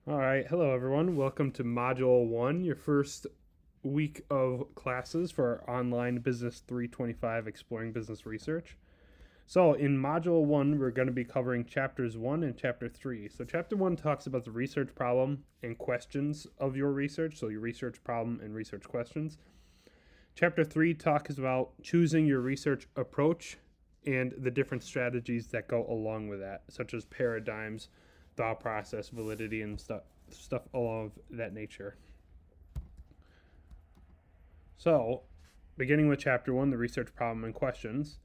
All right. Hello, everyone. Welcome to Module 1, your first week of classes for our online Business 325 Exploring Business Research. So, in Module 1, we're going to be covering Chapters 1 and Chapter 3. So, Chapter 1 talks about the research problem and questions of your research, so your research problem and research questions. Chapter 3 talks about choosing your research approach and the different strategies that go along with that, such as paradigms, thought process, validity, and stuff of that nature. So, beginning with Chapter 1, the research problem and questions,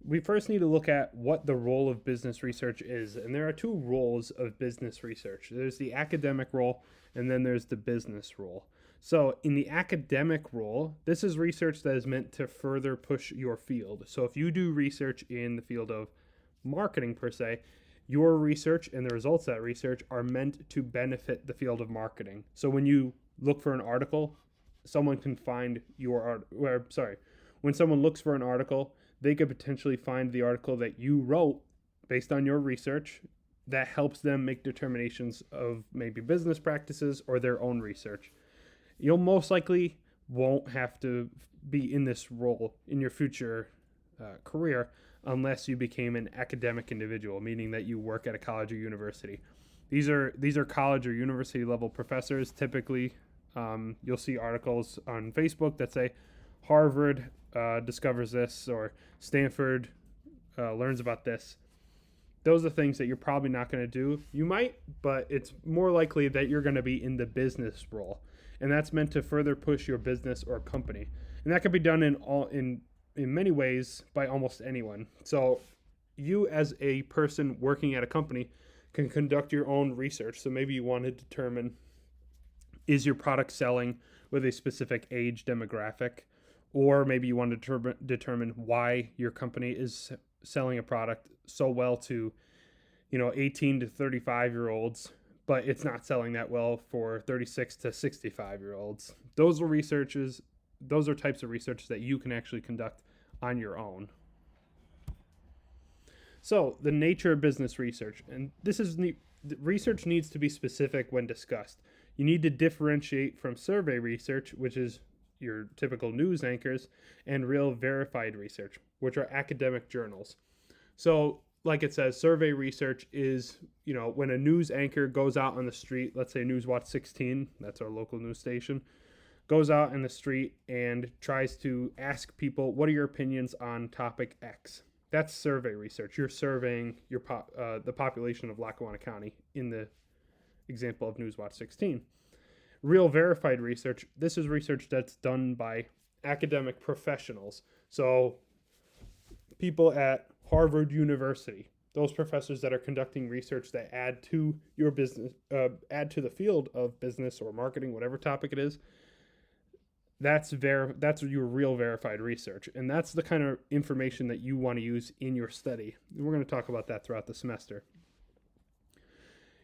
we first need to look at what the role of business research is. And there are two roles of business research. There's the academic role, and then there's the business role. So, in the academic role, this is research that is meant to further push your field. So, if you do research in the field of marketing per se, your research and the results of that research are meant to benefit the field of marketing. So, when you look for an article, someone can find when someone looks for an article, they could potentially find the article that you wrote based on your research that helps them make determinations of maybe business practices or their own research. You'll most likely won't have to be in this role in your future career unless you became an academic individual, meaning that you work at a college or university. These are college or university level professors. Typically, you'll see articles on Facebook that say Harvard discovers this or Stanford learns about this. Those are things that you're probably not going to do. You might, but it's more likely that you're going to be in the business role, and that's meant to further push your business or company. And that can be done in many ways by almost anyone. So, you as a person working at a company can conduct your own research. So maybe you want to determine, is your product selling with a specific age demographic, or maybe you want to determine why your company is selling a product so well to 18 to 35 year olds, but it's not selling that well for 36 to 65 year olds. Those are types of research that you can actually conduct on your own. So, the nature of business research, and research needs to be specific when discussed. You need to differentiate from survey research, which is your typical news anchors, and real verified research, which are academic journals. So, like it says, survey research is, when a news anchor goes out on the street, let's say Newswatch 16, that's our local news station, goes out in the street and tries to ask people, what are your opinions on topic X? That's survey research. You're surveying the population of Lackawanna County in the example of Newswatch 16. Real verified research, this is research that's done by academic professionals. So people at Harvard University, those professors that are conducting research that add to your business, add to the field of business or marketing, whatever topic it is, that's your real verified research, and that's the kind of information that you want to use in your study. And we're going to talk about that throughout the semester.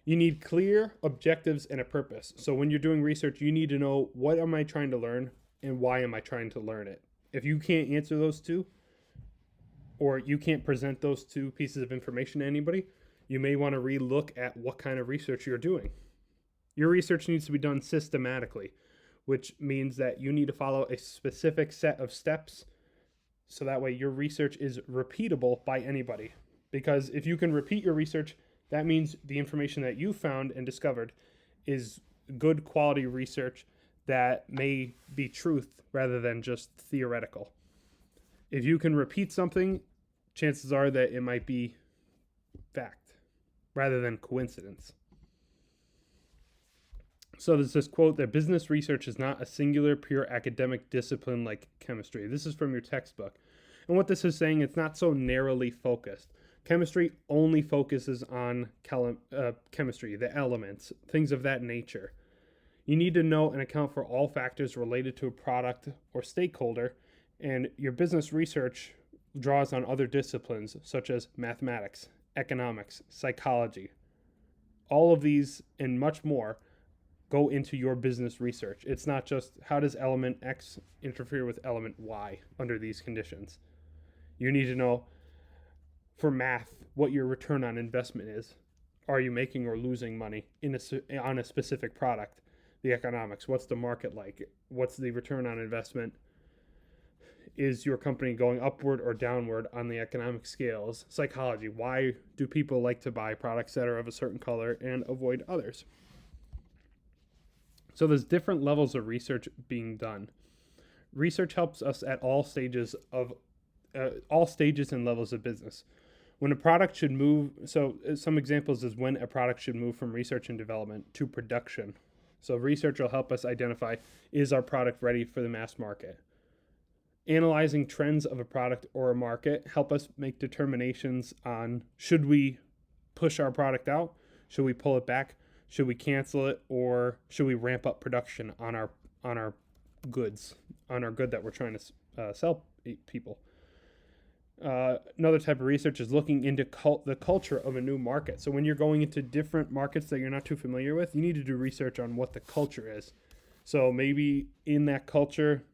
You need clear objectives and a purpose. So when you're doing research, you need to know, what am I trying to learn and why am I trying to learn it? If you can't answer those two, or you can't present those two pieces of information to anybody, you may want to relook at what kind of research you're doing. Your research needs to be done systematically, which means that you need to follow a specific set of steps so that way your research is repeatable by anybody. Because if you can repeat your research, that means the information that you found and discovered is good quality research that may be truth rather than just theoretical. If you can repeat something, chances are that it might be fact rather than coincidence. So there's this quote that business research is not a singular, pure academic discipline like chemistry. This is from your textbook. And what this is saying, it's not so narrowly focused. Chemistry only focuses on chemistry, the elements, things of that nature. You need to know and account for all factors related to a product or stakeholder, and your business research draws on other disciplines such as mathematics, economics, psychology. All of these and much more go into your business research. It's not just how does element X interfere with element Y under these conditions. You need to know, for math, what your return on investment is. are you making or losing money on a specific product? The economics. What's the market like? What's the return on investment? Is your company going upward or downward on the economic scales? Psychology. Why do people like to buy products that are of a certain color and avoid others? So there's different levels of research being done. Research helps us at all stages and levels of business. When a product should move, so some examples is when a product should move from research and development to production. So research will help us identify, is our product ready for the mass market? Analyzing trends of a product or a market help us make determinations on, should we push our product out? Should we pull it back? Should we cancel it? Or should we ramp up production on our goods, on our good that we're trying to sell people? Another type of research is looking into the culture of a new market. So when you're going into different markets that you're not too familiar with, you need to do research on what the culture is. So maybe in that culture,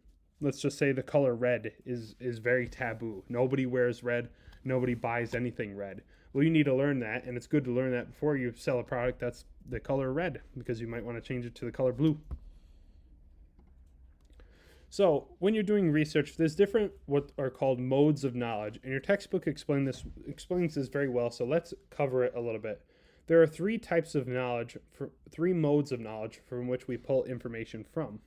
let's just say the color red is very taboo. Nobody wears red. Nobody buys anything red. Well, you need to learn that, and it's good to learn that before you sell a product that's the color red, because you might want to change it to the color blue. So when you're doing research, there's different what are called modes of knowledge, and your textbook explains this very well, so let's cover it a little bit. There are three modes of knowledge from which we pull information from.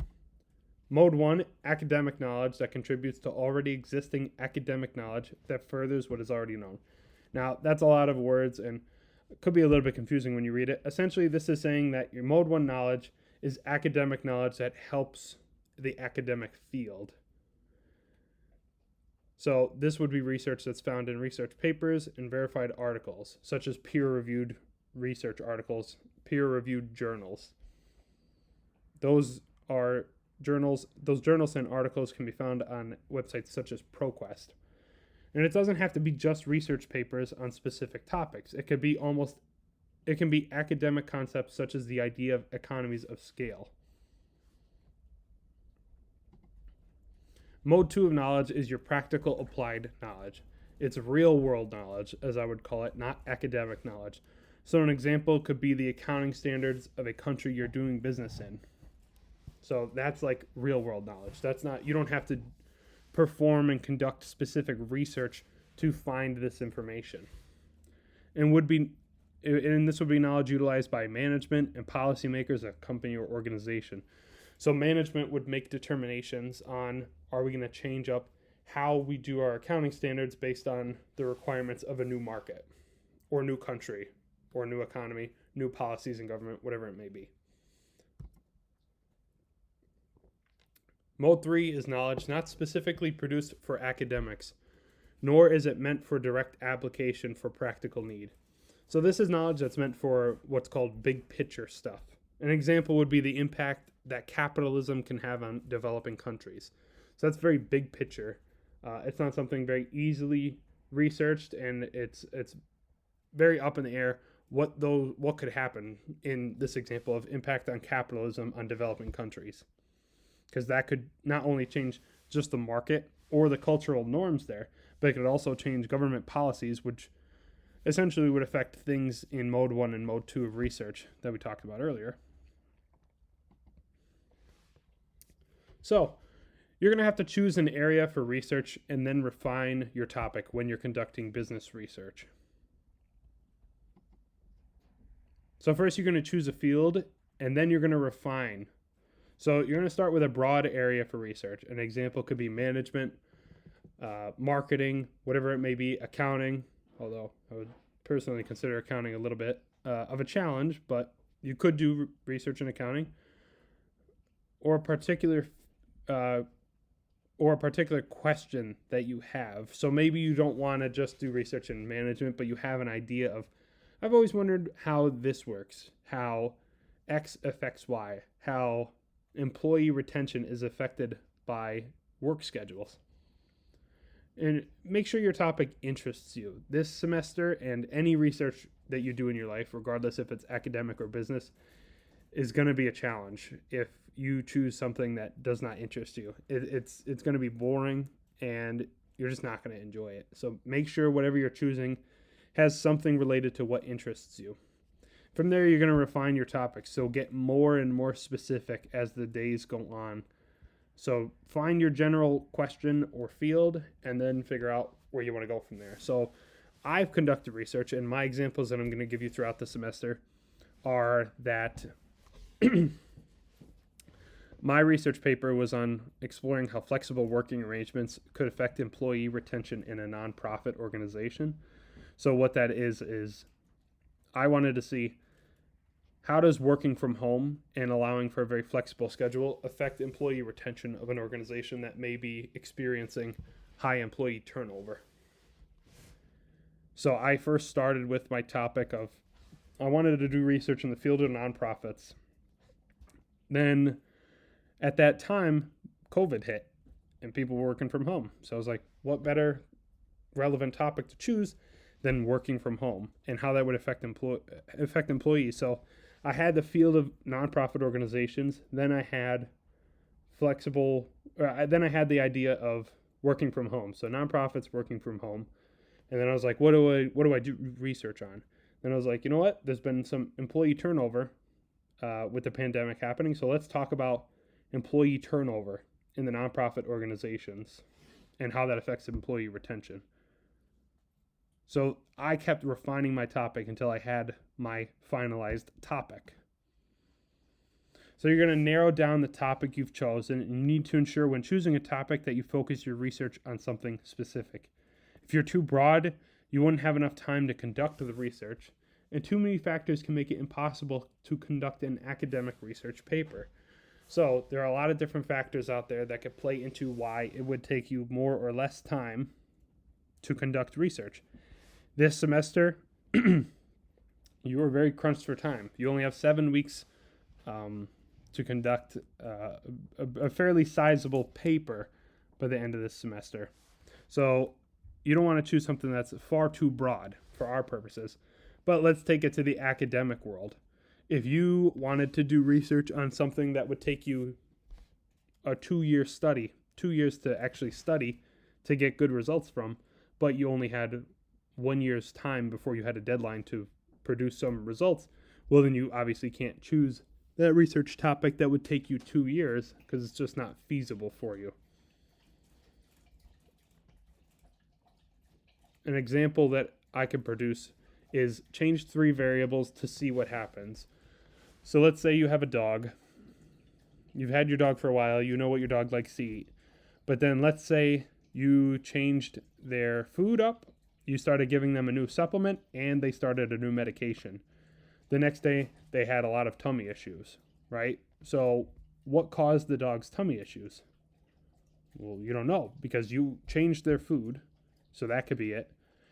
Mode 1, academic knowledge that contributes to already existing academic knowledge that furthers what is already known. Now, that's a lot of words and it could be a little bit confusing when you read it. Essentially, this is saying that your Mode 1 knowledge is academic knowledge that helps the academic field. So this would be research that's found in research papers and verified articles, such as peer-reviewed research articles, peer-reviewed journals. Those journals and articles can be found on websites such as ProQuest. And it doesn't have to be just research papers on specific topics. It can be academic concepts such as the idea of economies of scale. Mode 2 of knowledge is your practical applied knowledge. It's real world knowledge, as I would call it, not academic knowledge. So an example could be the accounting standards of a country you're doing business in. So that's like real world knowledge. That's not, you don't have to perform and conduct specific research to find this information. And this would be knowledge utilized by management and policymakers of a company or organization. So management would make determinations on, are we going to change up how we do our accounting standards based on the requirements of a new market or new country or new economy, new policies in government, whatever it may be. Mode 3 is knowledge not specifically produced for academics, nor is it meant for direct application for practical need. So this is knowledge that's meant for what's called big picture stuff. An example would be the impact that capitalism can have on developing countries. So that's very big picture. It's not something very easily researched, and it's very up in the air what could happen in this example of impact on capitalism on developing countries. Because that could not only change just the market or the cultural norms there, but it could also change government policies, which essentially would affect things in Mode 1 and Mode 2 of research that we talked about earlier. So you're going to have to choose an area for research and then refine your topic when you're conducting business research. So first you're going to choose a field, and then you're going to refine. So you're going to start with a broad area for research. An example could be management, marketing, whatever it may be, accounting, although I would personally consider accounting a little bit of a challenge, but you could do research in accounting, or a particular question that you have. So maybe you don't want to just do research in management, but you have an idea of, I've always wondered how this works, how X affects Y, how employee retention is affected by work schedules. And make sure your topic interests you. This semester and any research that you do in your life, regardless if it's academic or business, is going to be a challenge if you choose something that does not interest you. It's going to be boring and you're just not going to enjoy it. So make sure whatever you're choosing has something related to what interests you. From there, you're going to refine your topics. So get more and more specific as the days go on. So find your general question or field and then figure out where you want to go from there. So I've conducted research, and my examples that I'm going to give you throughout the semester are that my research paper was on exploring how flexible working arrangements could affect employee retention in a nonprofit organization. So what that is I wanted to see, how does working from home and allowing for a very flexible schedule affect employee retention of an organization that may be experiencing high employee turnover? So I first started with my topic of, I wanted to do research in the field of nonprofits. Then at that time, COVID hit and people were working from home. So I was like, what better relevant topic to choose than working from home and how that would affect employees. So I had the field of nonprofit organizations. Then I had then I had the idea of working from home. So nonprofits working from home. And then I was like, what do I do research on? Then I was like, you know what? There's been some employee turnover with the pandemic happening. So let's talk about employee turnover in the nonprofit organizations and how that affects employee retention. So I kept refining my topic until I had my finalized topic. So you're going to narrow down the topic you've chosen, and you need to ensure when choosing a topic that you focus your research on something specific. If you're too broad, you wouldn't have enough time to conduct the research, and too many factors can make it impossible to conduct an academic research paper. So there are a lot of different factors out there that could play into why it would take you more or less time to conduct research. This semester, you are very crunched for time. You only have 7 weeks to conduct a fairly sizable paper by the end of this semester. So you don't want to choose something that's far too broad for our purposes. But let's take it to the academic world. If you wanted to do research on something that would take you a 2-year study, 2 years to actually study to get good results from, but you only had 1 year's time before you had a deadline to produce some results, well, then you obviously can't choose that research topic that would take you 2 years because it's just not feasible for you. An example that I could produce is change 3 variables to see what happens. So let's say you have a dog. You've had your dog for a while. You know what your dog likes to eat. But then let's say you changed their food up. You started giving them a new supplement and they started a new medication. The next day, they had a lot of tummy issues, right? So what caused the dog's tummy issues? Well, you don't know because you changed their food. So that could be it.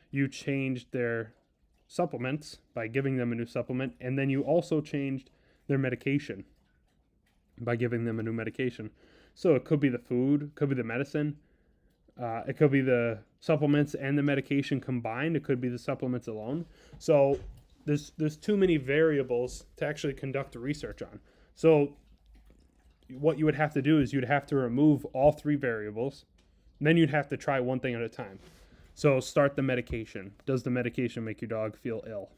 You changed their supplements by giving them a new supplement, and then you also changed their medication by giving them a new medication. So it could be the food, could be the medicine, it could be the supplements and the medication combined, it could be the supplements alone. So there's too many variables to actually conduct the research on. So what you would have to do is you'd have to remove all 3 variables, and then you'd have to try one thing at a time. So start the medication. Does the medication make your dog feel ill?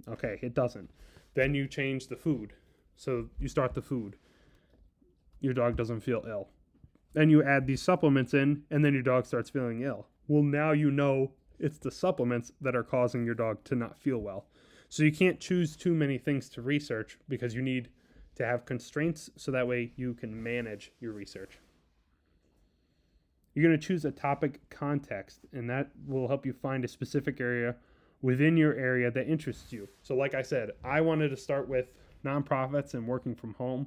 Okay, it doesn't. Then you change the food. So you start the food. Your dog doesn't feel ill. Then you add these supplements in, and then your dog starts feeling ill. Well, now you know it's the supplements that are causing your dog to not feel well. So you can't choose too many things to research because you need to have constraints so that way you can manage your research. You're going to choose a topic context, and that will help you find a specific area within your area that interests you. So like I said, I wanted to start with nonprofits and working from home.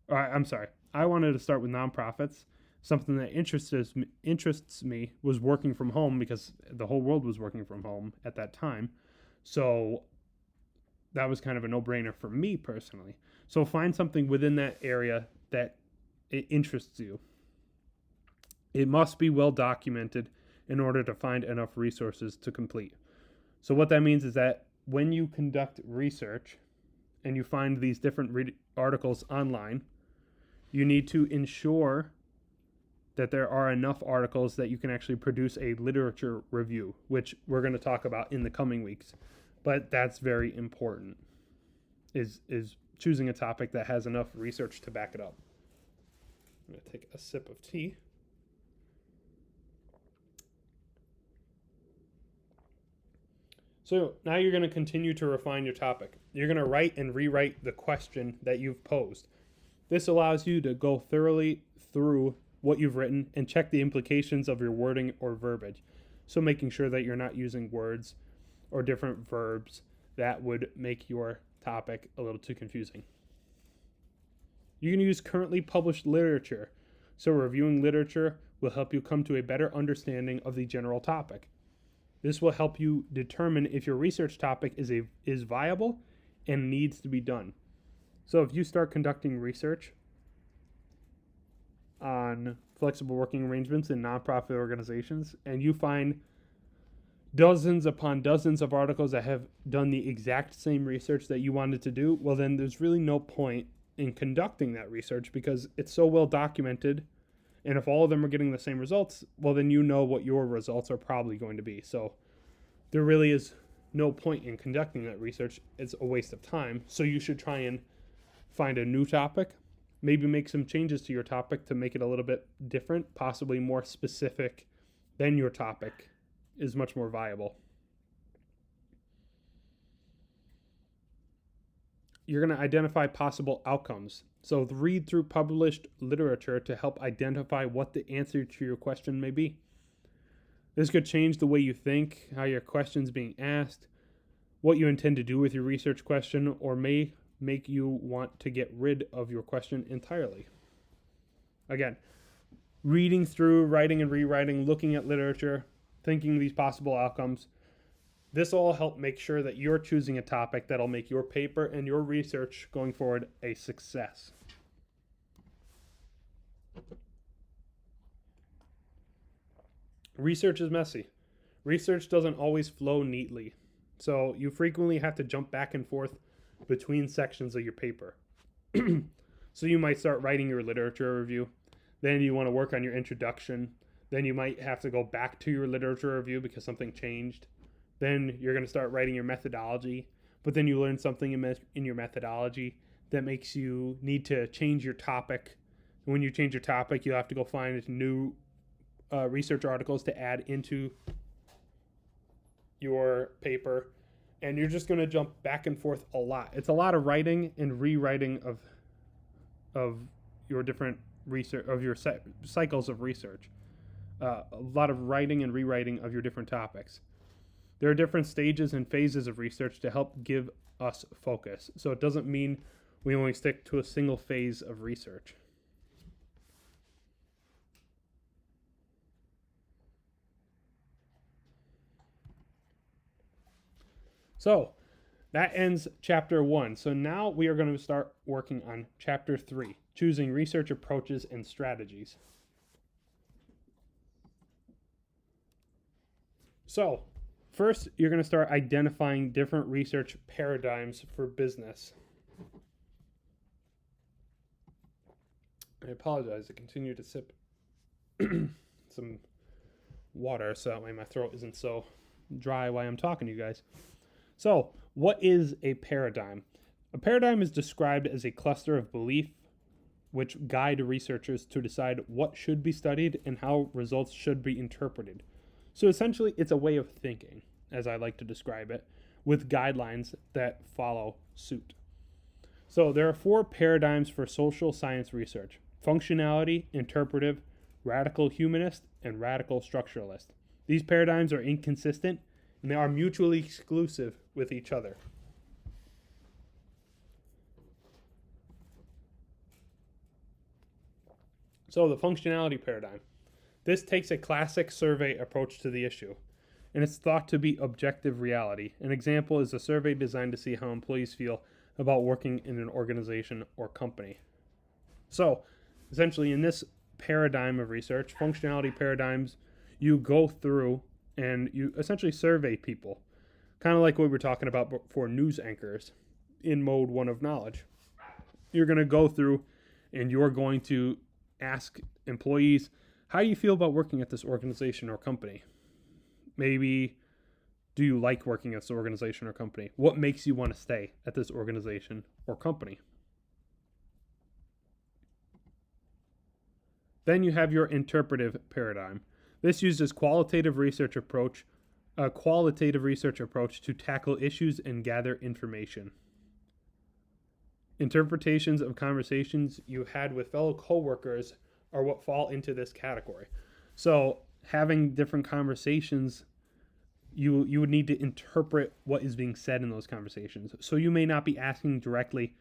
I wanted to start with nonprofits. Something that interests me was working from home because the whole world was working from home at that time. So that was kind of a no-brainer for me personally. So find something within that area that it interests you. It must be well documented in order to find enough resources to complete. So what that means is that when you conduct research and you find these different articles online, you need to ensure that there are enough articles that you can actually produce a literature review, which we're going to talk about in the coming weeks. But that's very important. is choosing a topic that has enough research to back it up. I'm going to take a sip of tea. So now you're going to continue to refine your topic. You're going to write and rewrite the question that you've posed. This allows you to go thoroughly through what you've written and check the implications of your wording or verbiage. So making sure that you're not using words or different verbs that would make your topic a little too confusing. You can use currently published literature. So reviewing literature will help you come to a better understanding of the general topic. This will help you determine if your research topic is viable and needs to be done. So if you start conducting research on flexible working arrangements in nonprofit organizations and you find dozens upon dozens of articles that have done the exact same research that you wanted to do, well then there's really no point in conducting that research because it's so well documented. And if all of them are getting the same results, well, then you know what your results are probably going to be. So there really is no point in conducting that research. It's a waste of time. So you should try and find a new topic, maybe make some changes to your topic to make it a little bit different, possibly more specific than your topic is much more viable. You're going to identify possible outcomes. So read through published literature to help identify what the answer to your question may be. This could change the way you think, how your question's being asked, what you intend to do with your research question, or may make you want to get rid of your question entirely. Again, reading through, writing and rewriting, looking at literature, thinking these possible outcomes. This will all help make sure that you're choosing a topic that'll make your paper and your research going forward a success. Research is messy. Research doesn't always flow neatly, so you frequently have to jump back and forth between sections of your paper. So you might start writing your literature review, then you want to work on your introduction, then you might have to go back to your literature review because something changed. Then you're going to start writing your methodology, but then you learn something in your methodology that makes you need to change your topic. And when you change your topic, you have to go find new research articles to add into your paper. And you're just going to jump back and forth a lot. It's a lot of writing and rewriting of your different research, of your cycles of research. A lot of writing and rewriting of your different topics. There are different stages and phases of research to help give us focus. So it doesn't mean we only stick to a single phase of research. So that ends chapter 1. So now we are going to start working on chapter 3, choosing research approaches and strategies. So first, you're going to start identifying different research paradigms for business. I apologize. I continue to sip some water so that way my throat isn't so dry while I'm talking to you guys. So, what is a paradigm? A paradigm is described as a cluster of belief which guide researchers to decide what should be studied and how results should be interpreted. So essentially, it's a way of thinking, as I like to describe it, with guidelines that follow suit. So there are 4 paradigms for social science research: functionality, interpretive, radical humanist, and radical structuralist. These paradigms are inconsistent, and they are mutually exclusive with each other. So the functionality paradigm. This takes a classic survey approach to the issue, and it's thought to be objective reality. An example is a survey designed to see how employees feel about working in an organization or company. So, essentially, in this paradigm of research, functionality paradigms, you go through and you essentially survey people, kind of like what we were talking about for news anchors in mode 1 of knowledge. You're going to go through and you're going to ask employees, how do you feel about working at this organization or company? Maybe Do you like working at this organization or company? What makes you want to stay at this organization or company? Then you have your interpretive paradigm. This uses a qualitative research approach to tackle issues and gather information. Interpretations of conversations you had with fellow coworkers are what fall into this category. So having different conversations, you would need to interpret what is being said in those conversations. So you may not be asking directly,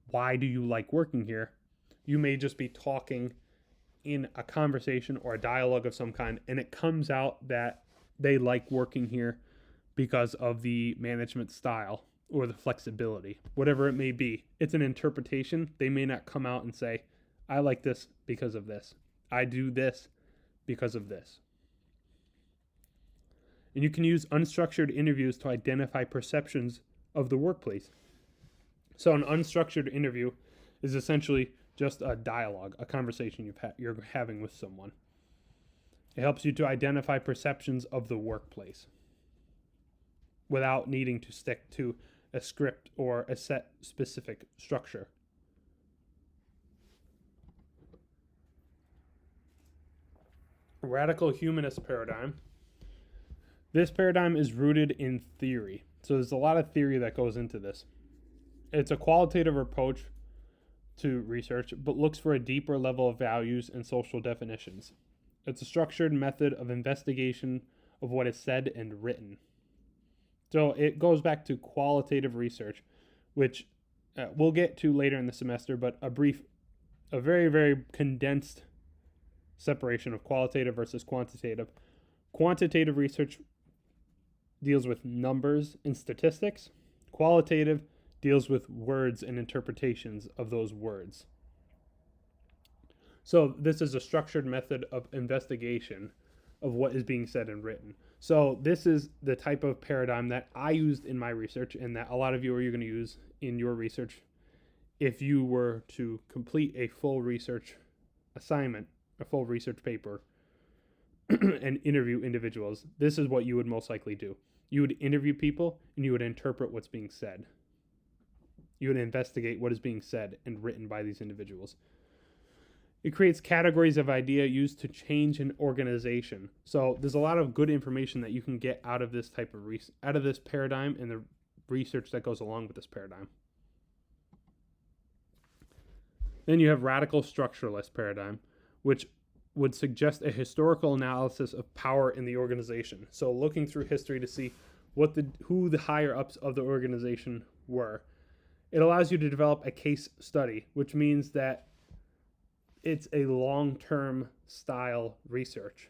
why do you like working here? You may just be talking in a conversation or a dialogue of some kind, and it comes out that they like working here because of the management style or the flexibility, whatever it may be. It's an interpretation. They may not come out and say, I like this because of this. I do this because of this. And you can use unstructured interviews to identify perceptions of the workplace. So an unstructured interview is essentially just a dialogue, a conversation you're having with someone. It helps you to identify perceptions of the workplace without needing to stick to a script or a set specific structure. Radical humanist paradigm. This paradigm is rooted in theory. So there's a lot of theory that goes into this. It's a qualitative approach to research, but looks for a deeper level of values and social definitions. It's a structured method of investigation of what is said and written. So it goes back to qualitative research, which we'll get to later in the semester, but a very, very condensed separation of qualitative versus quantitative. Quantitative research deals with numbers and statistics. Qualitative deals with words and interpretations of those words. So this is a structured method of investigation of what is being said and written. So this is the type of paradigm that I used in my research and that a lot of you are going to use in your research if you were to complete a full research assignment, a full research paper, and interview individuals. This is what you would most likely do. You would interview people and you would interpret what's being said. You would investigate what is being said and written by these individuals. It creates categories of idea used to change an organization. So there's a lot of good information that you can get out of this type of out of this paradigm and the research that goes along with this paradigm. Then you have radical structuralist paradigm, which would suggest a historical analysis of power in the organization. So looking through history to see who the higher ups of the organization were. It allows you to develop a case study, which means that it's a long-term style research.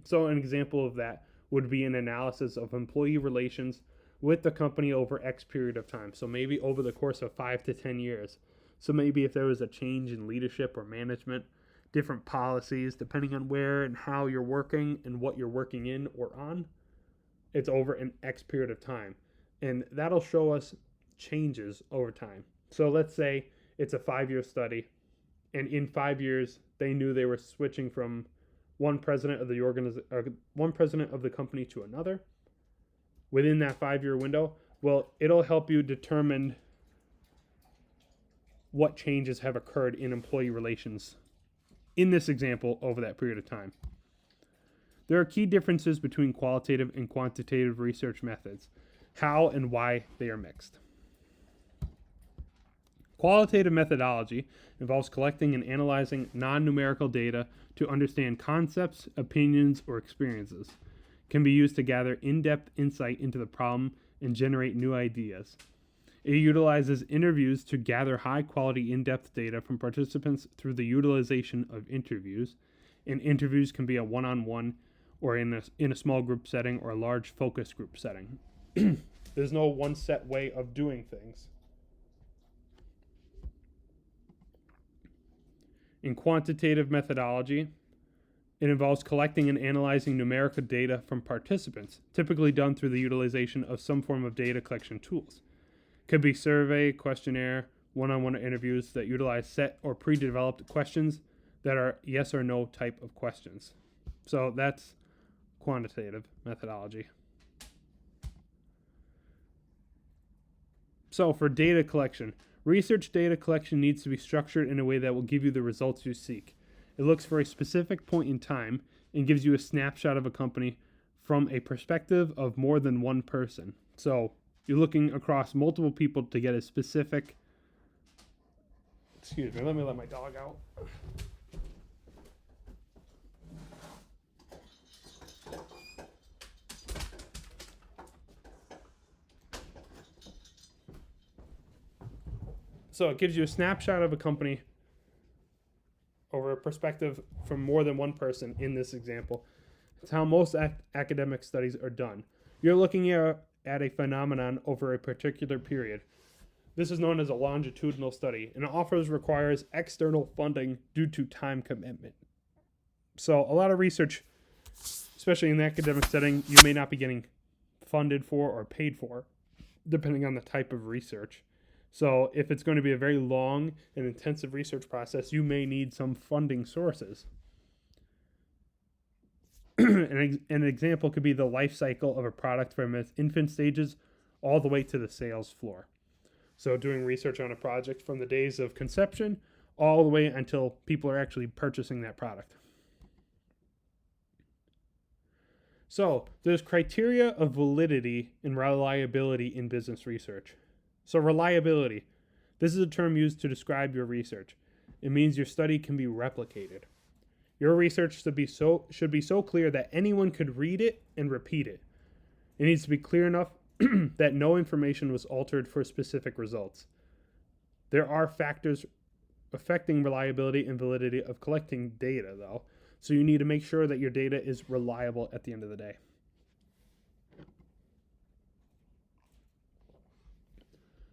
So an example of that would be an analysis of employee relations with the company over X period of time. So maybe over the course of 5 to 10 years. So maybe if there was a change in leadership or management, different policies, depending on where and how you're working and what you're working in or on, it's over an X period of time. And that'll show us changes over time. So let's say it's a 5-year study, and in 5 years they knew they were switching from one president of the company to another within that 5-year window. Well, it'll help you determine what changes have occurred in employee relations in this example over that period of time. There are key differences between qualitative and quantitative research methods, how and why they are mixed. Qualitative methodology involves collecting and analyzing non-numerical data to understand concepts, opinions, or experiences. It can be used to gather in-depth insight into the problem and generate new ideas. It utilizes interviews to gather high-quality, in-depth data from participants through the utilization of interviews. And interviews can be a one-on-one or in a small group setting or a large focus group setting. There's no one set way of doing things. In quantitative methodology, it involves collecting and analyzing numerical data from participants, typically done through the utilization of some form of data collection tools. Could be survey, questionnaire, one-on-one interviews that utilize set or pre-developed questions that are yes or no type of questions. So that's quantitative methodology. So for data collection, research data collection needs to be structured in a way that will give you the results you seek. It looks for a specific point in time and gives you a snapshot of a company from a perspective of more than one person. So you're looking across multiple people to get a specific... Excuse me, let me let my dog out. So it gives you a snapshot of a company over a perspective from more than one person in this example. It's how most academic studies are done. You're looking at a phenomenon over a particular period. This is known as a longitudinal study, and it often requires external funding due to time commitment. So a lot of research, especially in the academic setting, you may not be getting funded for or paid for, depending on the type of research. So if it's going to be a very long and intensive research process, you may need some funding sources. An example could be the life cycle of a product from its infant stages all the way to the sales floor. So doing research on a project from the days of conception all the way until people are actually purchasing that product. So there's criteria of validity and reliability in business research. So reliability, this is a term used to describe your research. It means your study can be replicated. Your research should be so clear that anyone could read it and repeat it. It needs to be clear enough that no information was altered for specific results. There are factors affecting reliability and validity of collecting data, though, so you need to make sure that your data is reliable at the end of the day.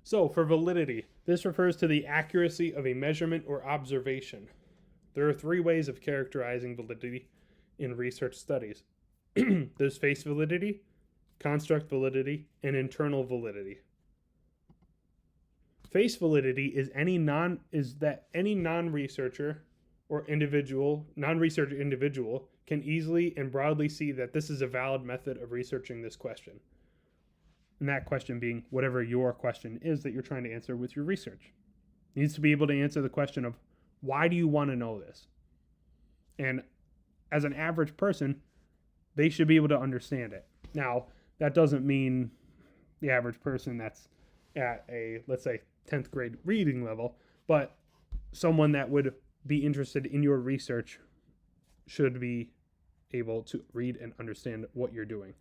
So for validity, this refers to the accuracy of a measurement or observation. There are 3 ways of characterizing validity in research studies. There's face validity, construct validity, and internal validity. Face validity is that any non-researcher or non-research individual can easily and broadly see that this is a valid method of researching this question. And that question being whatever your question is that you're trying to answer with your research. It needs to be able to answer the question of, why do you want to know this? And as an average person, they should be able to understand it. Now, that doesn't mean the average person that's at a, let's say, 10th grade reading level, but someone that would be interested in your research should be able to read and understand what you're doing.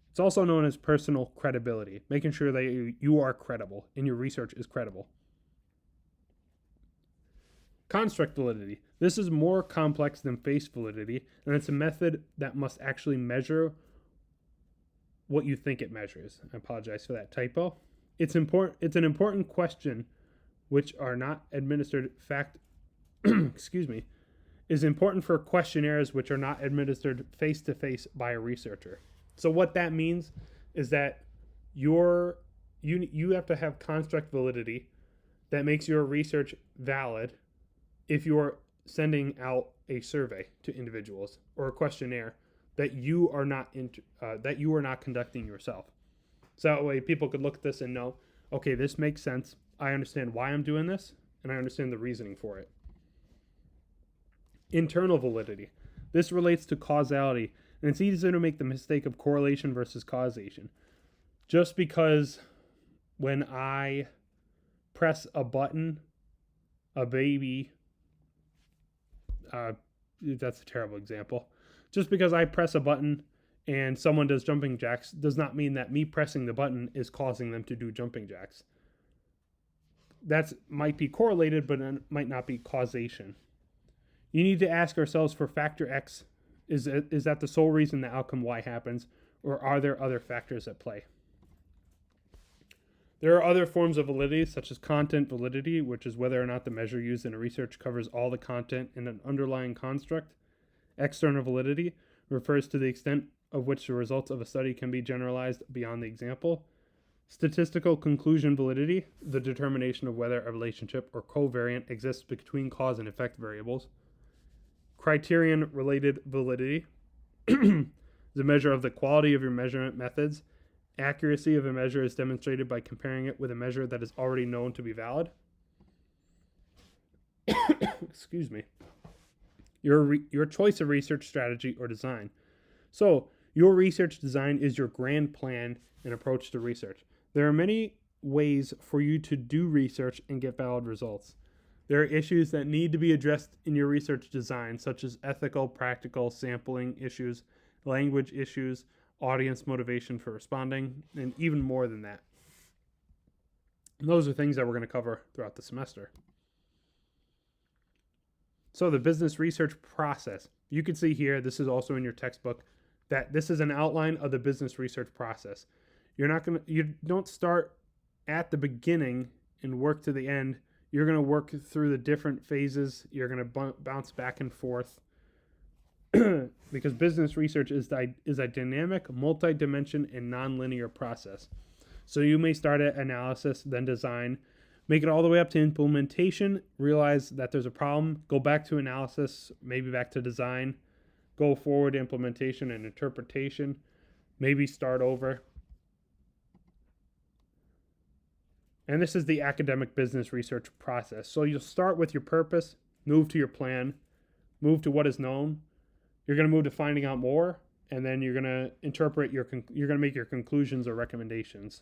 It's also known as personal credibility, making sure that you are credible and your research is credible. Construct validity. This is more complex than face validity, and it's a method that must actually measure what you think it measures. I apologize for that typo. It's an important question which are not administered is important for questionnaires which are not administered face-to-face by a researcher. So what that means is that you have to have construct validity that makes your research valid if you're sending out a survey to individuals or a questionnaire that you are not conducting yourself. So that way people could look at this and know, okay, this makes sense. I understand why I'm doing this, and I understand the reasoning for it. Internal validity. This relates to causality, and it's easy to make the mistake of correlation versus causation. Just because when I press a button, a baby, that's a terrible example. Just because I press a button and someone does jumping jacks does not mean that me pressing the button is causing them to do jumping jacks. That might be correlated, but it might not be causation. You need to ask ourselves for factor X, is that the sole reason the outcome Y happens, or are there other factors at play? There are other forms of validity, such as content validity, which is whether or not the measure used in a research covers all the content in an underlying construct. External validity refers to the extent of which the results of a study can be generalized beyond the example. Statistical conclusion validity, the determination of whether a relationship or covariant exists between cause and effect variables. Criterion-related validity is a measure of the quality of your measurement methods Accuracy of a measure is demonstrated by comparing it with a measure that is already known to be valid. Excuse me. Your choice of research strategy or design. So, your research design is your grand plan and approach to research. There are many ways for you to do research and get valid results. There are issues that need to be addressed in your research design, such as ethical, practical, sampling issues, language issues, audience motivation for responding, and even more than that. And those are things that we're going to cover throughout the semester. So the business research process. You can see here, this is also in your textbook, that this is an outline of the business research process. You don't start at the beginning and work to the end. You're going to work through the different phases. You're going to bounce back and forth. Because business research is a dynamic, multi-dimension, and non-linear process. So you may start at analysis, then design, make it all the way up to implementation, realize that there's a problem, go back to analysis, maybe back to design, go forward to implementation and interpretation, maybe start over. And this is the academic business research process. So you'll start with your purpose, move to your plan, move to what is known. You're going to move to finding out more, and then you're going to interpret you're going to make your conclusions or recommendations.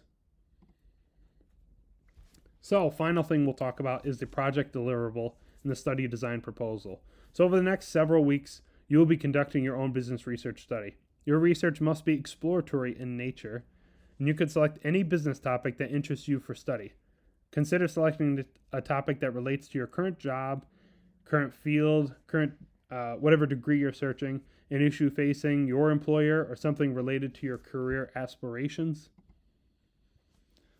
So, final thing we'll talk about is the project deliverable and the study design proposal. So, over the next several weeks, you will be conducting your own business research study. Your research must be exploratory in nature, and you could select any business topic that interests you for study. Consider selecting a topic that relates to your current job, current field, whatever degree you're searching, an issue facing your employer, or something related to your career aspirations.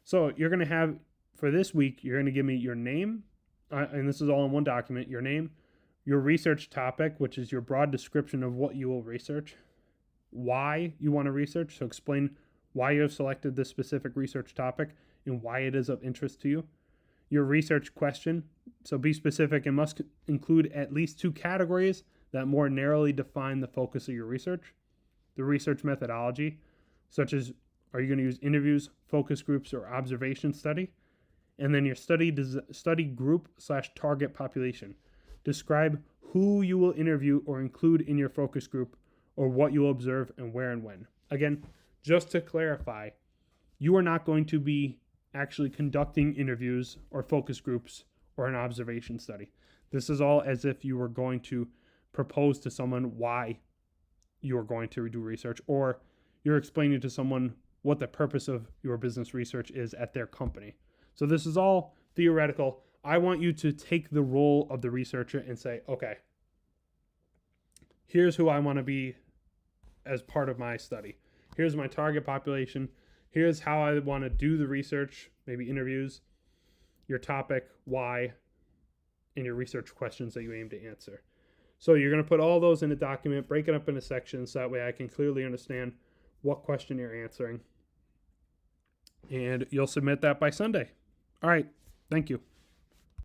So you're going to have, for this week, you're going to give me your name, and this is all in one document, your name, your research topic, which is your broad description of what you will research, why you want to research, so explain why you have selected this specific research topic and why it is of interest to you. Your research question, so be specific and must include at least 2 categories that more narrowly define the focus of your research. The research methodology, such as are you going to use interviews, focus groups, or observation study? And then your study group / target population. Describe who you will interview or include in your focus group, or what you will observe and where and when. Again, just to clarify, you are not going to be actually conducting interviews or focus groups or an observation study. This is all as if you were going to propose to someone why you are going to do research, or you're explaining to someone what the purpose of your business research is at their company. So this is all theoretical. I want you to take the role of the researcher and say, okay, here's who I want to be as part of my study. Here's my target population. Here's how I want to do the research, maybe interviews, your topic, why, and your research questions that you aim to answer. So you're going to put all those in a document, break it up into sections, so that way I can clearly understand what question you're answering. And you'll submit that by Sunday. All right. Thank you.